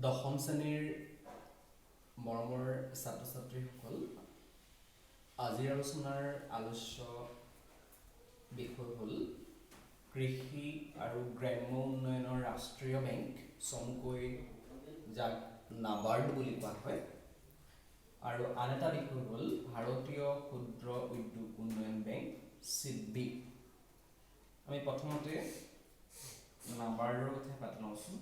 দশম শ্ৰেণীৰ মৰমৰ ছাত্ৰ ছাত্ৰীসকল, আজিৰ আলোচনাৰ আলোচ্য বিষয় হ'ল কৃষি আৰু গ্ৰাম্য উন্নয়নৰ ৰাষ্ট্ৰীয় বেংক, চমুকৈ যাক নাবাৰ্ড বুলি কোৱা হয়, আৰু আন এটা বিষয় হ'ল ভাৰতীয় ক্ষুদ্ৰ উদ্যোগ উন্নয়ন বেংক SIDBI। আমি প্ৰথমতে নাবাৰ্ডৰ কথা পাতি লওঁচোন।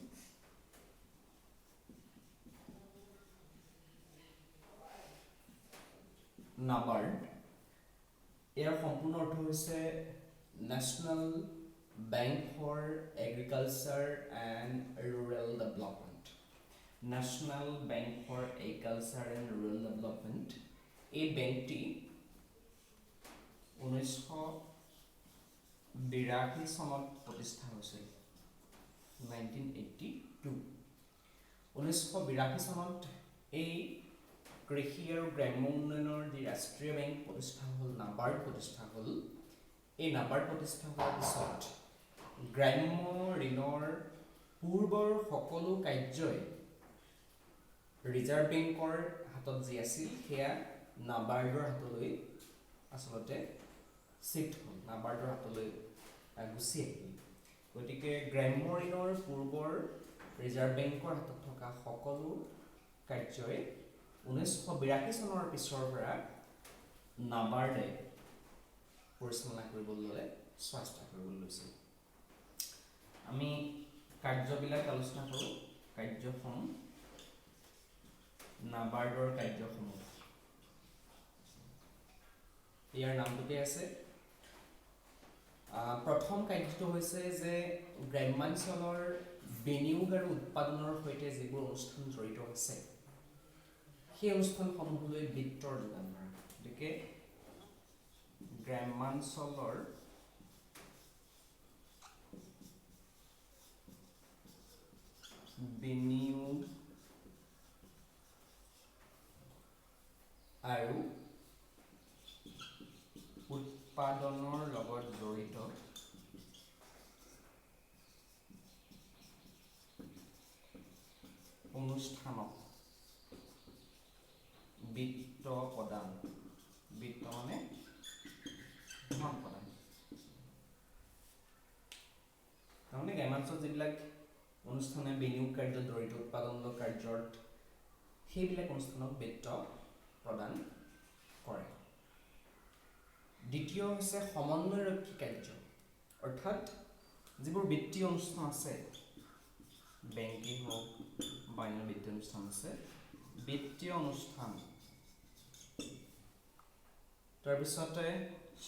নাবাৰ্ড ইয়াৰ সম্পূৰ্ণ অৰ্থ হৈছে national bank for agriculture and rural development. National bank for agriculture and rural development এই বেংকটি 1982 চনত প্ৰতিষ্ঠা হৈছিল। 1982 চনত এই কৃষি আৰু গ্ৰাম্য উন্নয়নৰ যি ৰাষ্ট্ৰীয় বেংক প্ৰতিষ্ঠা হ'ল, নাবাৰ্ড প্ৰতিষ্ঠা হ'ল। এই নাবাৰ্ড প্ৰতিষ্ঠা হোৱাৰ পিছত গ্ৰাম্য ঋণৰ পূৰ্বৰ সকলো কাৰ্যই ৰিজাৰ্ভ বেংকৰ হাতত যি আছিল সেয়া নাবাৰ্ডৰ হাতলৈ আচলতে শিফ্ট হ'ল, নাবাৰ্ডৰ হাতলৈ গুচি আহিল। গতিকে গ্ৰাম্য ঋণৰ পূৰ্বৰ ৰিজাৰ্ভ বেংকৰ হাতত থকা সকলো কাৰ্যই 1982 চনৰ পিছৰ পৰা নাবাৰ্ডে পৰিচালনা কৰিবলৈ ল'লে, স্বাস্থ্য কৰিবলৈ লৈছিল। আমি কাৰ্যবিলাক আলোচনা কৰোঁ। কাৰ্যসমূহ, নাবাৰ্ডৰ কাৰ্যসমূহ ইয়াৰ নামটোতে আছে। প্ৰথম কাৰ্যটো হৈছে যে গ্ৰাম্যাঞ্চলৰ বিনিয়োগ আৰু উৎপাদনৰ সৈতে যিবোৰ অনুষ্ঠান জড়িত আছে সেই অনুষ্ঠানসমূহলৈ বিত্তৰ যোগান ধৰা। গতিকে গ্ৰাম্যাঞ্চলৰ বিনিয়োগ আৰু উৎপাদনৰ লগত জড়িত অনুষ্ঠানক বিত্ত প্ৰদান, বিত্ত মানে ধন প্ৰদান। তাৰমানে গ্ৰামাঞ্চলত যিবিলাক অনুষ্ঠানে বিনিয়োগ কাৰ্যত জড়িত, উৎপাদনমূলক কাৰ্যত, সেইবিলাক অনুষ্ঠানক বিত্ত প্ৰদান কৰে। দ্বিতীয় হৈছে সমন্বয়ৰক্ষী কাৰ্য, অৰ্থাৎ যিবোৰ বিত্তীয় অনুষ্ঠান আছে, বেংকিং হওক বা অন্য বিত্তীয় অনুষ্ঠান আছে, বিত্তীয় অনুষ্ঠান, তাৰপিছতে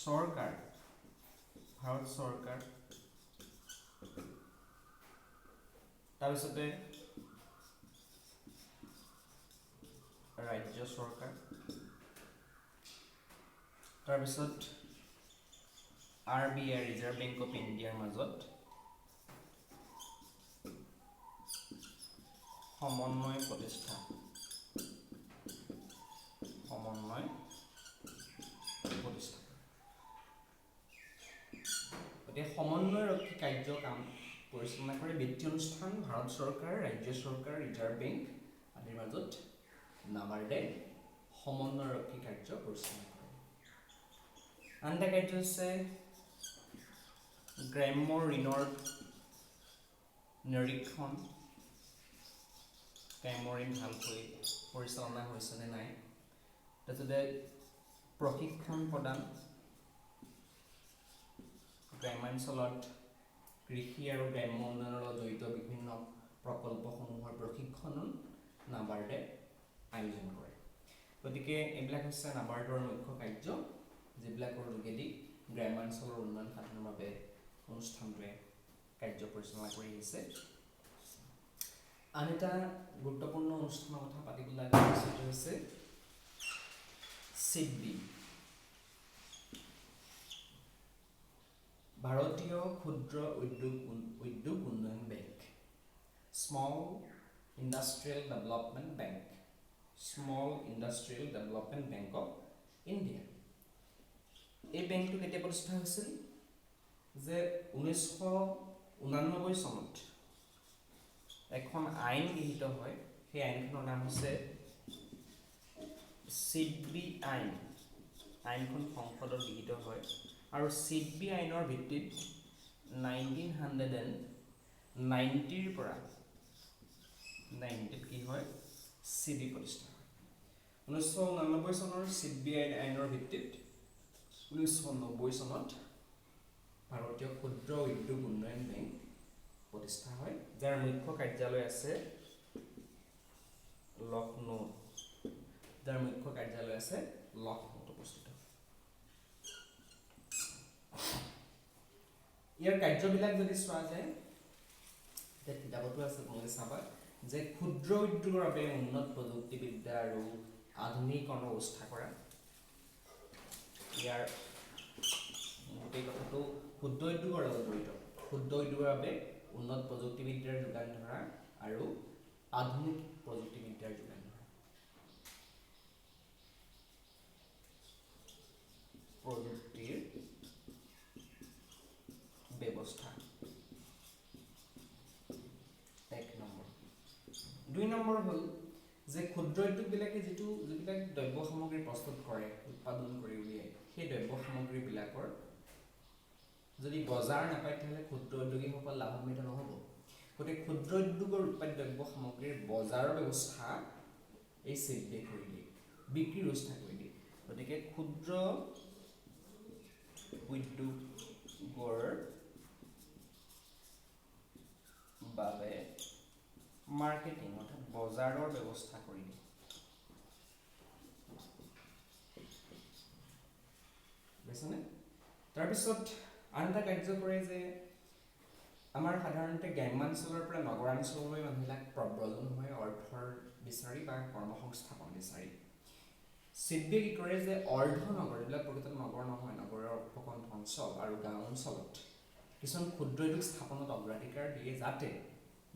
চৰকাৰ, ভাৰত চৰকাৰ, তাৰপিছতে ৰাজ্য চৰকাৰ, তাৰপিছত RBI ৰিজাৰ্ভ বেংক অফ ইণ্ডিয়াৰ মাজত সমন্বয় প্ৰতিষ্ঠা, সমন্বয় প্ৰতিষ্ঠা। গতিকে সমন্বয়ৰক্ষী কাৰ্য কাম পৰিচালনা কৰে বিত্তীয় অনুষ্ঠান, ভাৰত চৰকাৰ, ৰাজ্য চৰকাৰ, ৰিজাৰ্ভ বেংক আদিৰ মাজত নাবাৰ্ডে সমন্বয়ৰক্ষী কাৰ্য পৰিচালনা কৰে। আন এটা কাৰ্য হৈছে গ্ৰাম্য ঋণৰ নিৰীক্ষণ, গ্ৰাম্য ঋণ ভালকৈ পৰিচালনা হৈছে নে নাই, তাৰপিছতে প্ৰশিক্ষণ প্ৰদান, গ্ৰাম্যাঞ্চলত কৃষি আৰু গ্ৰাম্য উন্নয়নৰ লগত জড়িত বিভিন্ন প্ৰকল্পসমূহৰ প্ৰশিক্ষণ নাবাৰ্ডে আয়োজন কৰে। গতিকে এইবিলাক হৈছে নাবাৰ্ডৰ মুখ্য কাৰ্য, যিবিলাকৰ যোগেদি গ্ৰাম্যাঞ্চলৰ উন্নয়ন সাধনৰ বাবে অনুষ্ঠানটোৱে কাৰ্য পৰিচালনা কৰি আহিছে। আন এটা গুৰুত্বপূৰ্ণ অনুষ্ঠানৰ কথা পাতিবলৈ লাগে, সেইটো হৈছে SIDBI, ভাৰতীয় ক্ষুদ্ৰ উদ্যোগ উন্নয়ন bank, small industrial development bank, small industrial development bank of India. এই বেংকটো কেতিয়া প্ৰতিষ্ঠা হৈছিল? যে 1989 চনত এখন আইন গৃহীত হয় সেই আইনখনৰ নাম হৈছে SIDBI আইন আইনখন সংসদত গৃহীত হয় আৰু SIDBI আইনৰ ভিত্তিত 1990 ৰ পৰা 90 কি হয় SIDBI প্ৰতিষ্ঠা হয় 1999 চনৰ SIDBI আইনৰ ভিত্তিত 1990 চনত ভাৰতীয় ক্ষুদ্ৰ উদ্যোগ উন্নয়ন বেংক প্ৰতিষ্ঠা হয় যাৰ মুখ্য কাৰ্যালয় আছে লক্ষ্ণৌ অৱস্থিত ইয়াৰ কাৰ্যবিলাক যদি চোৱা যায় কিতাপতো আছে তোমালোকে চাবা যে ক্ষুদ্ৰ উদ্যোগৰ বাবে উন্নত প্ৰযুক্তিবিদ্যা আৰু আধুনিকীকৰণ ব্যৱস্থা কৰা ইয়াৰ গোটেই কথাটো ক্ষুদ্ৰ উদ্যোগৰ লগত জড়িত ক্ষুদ্ৰ উদ্যোগৰ বাবে উন্নত প্ৰযুক্তিবিদ্যাৰ যোগান ধৰা আৰু আধুনিক প্ৰযুক্তিবিদ্যাৰ যোগান ধৰা প্ৰযুক্তিৰ ব্যৱস্থা 1 নম্বৰ 2 নম্বৰ হ'ল যে ক্ষুদ্ৰ উদ্যোগবিলাকে যিবিলাক দ্ৰব্য সামগ্ৰী প্ৰস্তুত কৰে উৎপাদন কৰি উলিয়ায় সেই দ্ৰব্য সামগ্ৰীবিলাকৰ যদি বজাৰ নাপায় তেতিয়াহ'লে ক্ষুদ্ৰ উদ্যোগীসকল লাভান্বিত নহ'ব গতিকে ক্ষুদ্ৰ উদ্যোগৰ উৎপাদিত দ্ৰব্য সামগ্ৰীৰ বজাৰৰ ব্যৱস্থা এই SIDBI কৰি দিয়ে বিক্ৰীৰ ব্যৱস্থা কৰি দিয়ে গতিকে ক্ষুদ্ৰ উদ্যোগৰ বাবে মাৰ্কেটিং অৰ্থাৎ বজাৰৰ ব্যৱস্থা কৰি দিয়ে বুজিছানে তাৰপিছত আন এটা কাৰ্য কৰে যে আমাৰ সাধাৰণতে গ্ৰাম্যাঞ্চলৰ পৰা নগৰাঞ্চললৈ মানুহবিলাক প্ৰব্ৰজন হয় অৰ্থৰ বিচাৰি বা কৰ্মসংস্থাপন বিচাৰি SIDBI কি কৰে যে অৰ্ধনগৰ যিবিলাক প্ৰকৃততে নগৰ নহয় নগৰৰ উপকণ্ঠ অঞ্চল আৰু গাঁও অঞ্চলত কিছুমান ক্ষুদ্ৰ উদ্যোগ স্থাপনত অগ্ৰাধিকাৰ দিয়ে যাতে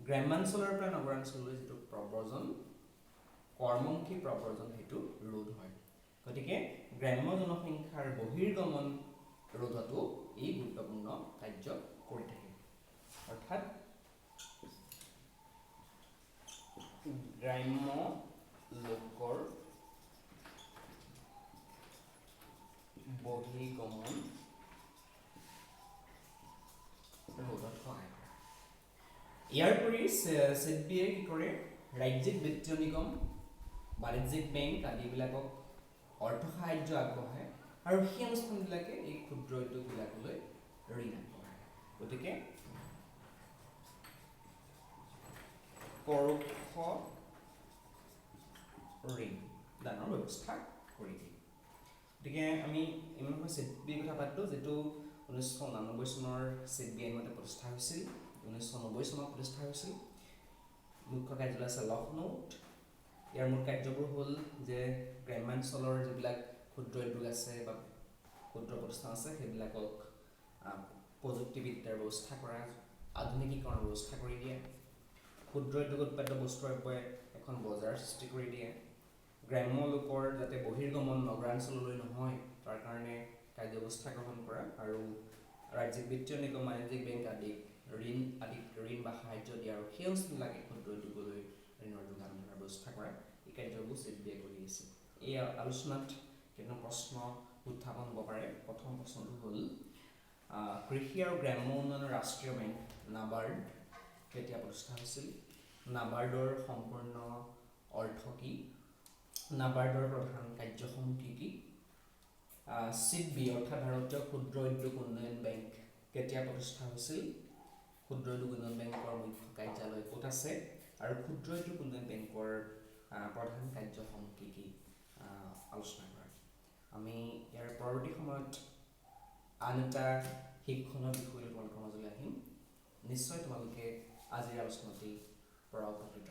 গ্ৰাম্যাঞ্চলৰ পৰা নগৰাঞ্চললৈ যিটো প্ৰব্ৰজন কৰ্মমুখী প্ৰব্ৰজন সেইটো ৰোধ হয় গতিকে গ্ৰাম্য জনসংখ্যাৰ বহিৰ্গমন ৰোধতো এই গুৰুত্বপূৰ্ণ কাৰ্য কৰি থাকে অৰ্থাৎ গ্ৰাম্য লোকৰ বহিৰ্গমন ৰোধত সহায় কৰে ইয়াৰ উপৰি SIDBI কি কৰে ৰাজ্যিক বিত্তীয় নিগম বাণিজ্যিক বেংক আদিবিলাকক অৰ্থ সাহায্য আগবঢ়ায় আৰু সেই অনুষ্ঠানবিলাকে এই ক্ষুদ্ৰ উদ্যোগবিলাকলৈ ঋণ আগবঢ়ায় গতিকে পৰোক্ষ ঋণ দানৰ ব্যৱস্থা কৰি দিয়ে গতিকে আমি ইমান সময় SIDBI কথা পাতিলোঁ যিটো 1999 চনৰ SIDBI আইনমতে প্ৰতিষ্ঠা হৈছিল 1990 চনত প্ৰতিষ্ঠা হৈছিল মুখ্য কাৰ্যালয় আছে লক্ষ্ণৌত ইয়াৰ মূল কাৰ্যবোৰ হ'ল যে গ্ৰাম্যাঞ্চলৰ যিবিলাক ক্ষুদ্ৰ উদ্যোগ আছে বা ক্ষুদ্ৰ প্ৰতিষ্ঠান আছে সেইবিলাকক প্ৰযুক্তিবিদ্যাৰ ব্যৱস্থা কৰা আধুনিকীকৰণৰ ব্যৱস্থা কৰি দিয়ে ক্ষুদ্ৰ উদ্যোগ উৎপাদিত বস্তুৰ বাবে এখন বজাৰ সৃষ্টি কৰি দিয়ে গ্ৰাম্য লোকৰ যাতে বহিৰ্গমন নগৰাঞ্চললৈ নহয় তাৰ কাৰণে কাৰ্যব্যৱস্থা গ্ৰহণ কৰা আৰু ৰাজ্যিক বিত্তীয় নিগম বাণিজ্যিক বেংক আদিক ঋণ বা সাহায্য দিয়া আৰু সেই অঞ্চলবিলাকে ক্ষুদ্ৰ উদ্যোগলৈ ঋণৰ যোগান ধৰাৰ ব্যৱস্থা কৰা এই কাৰ্যবোৰ SIDBI কৰি আছে এই আলোচনাত কেইটামান প্ৰশ্ন উত্থাপন হ'ব পাৰে প্ৰথম প্ৰশ্নটো হ'ল কৃষি আৰু গ্ৰাম্য উন্নয়ন ৰাষ্ট্ৰীয় বেংক NABARD কেতিয়া প্ৰতিষ্ঠা হৈছিল NABARDৰ সম্পূৰ্ণ অৰ্থ কি NABARDৰ প্ৰধান কাৰ্যসমূহ কি SIDBI অৰ্থাৎ ভাৰতীয় ক্ষুদ্ৰ উদ্যোগ উন্নয়ন বেংক কেতিয়া প্ৰতিষ্ঠা হৈছিল ক্ষুদ্ৰ উদ্যোগ উন্নয়ন বেংকৰ মুখ্য কাৰ্যালয় ক'ত আছে আৰু ক্ষুদ্ৰ উদ্যোগ উন্নয়ন বেংকৰ প্ৰধান কাৰ্যসমূহ কি আলোচনা কৰা আমি ইয়াৰ পৰৱৰ্তী সময়ত আন এটা শিক্ষণৰ বিষয় তোমালোকৰ মাজলৈ আহিম নিশ্চয় তোমালোকে আজিৰ আলোচনাটি পৰা উপকৃত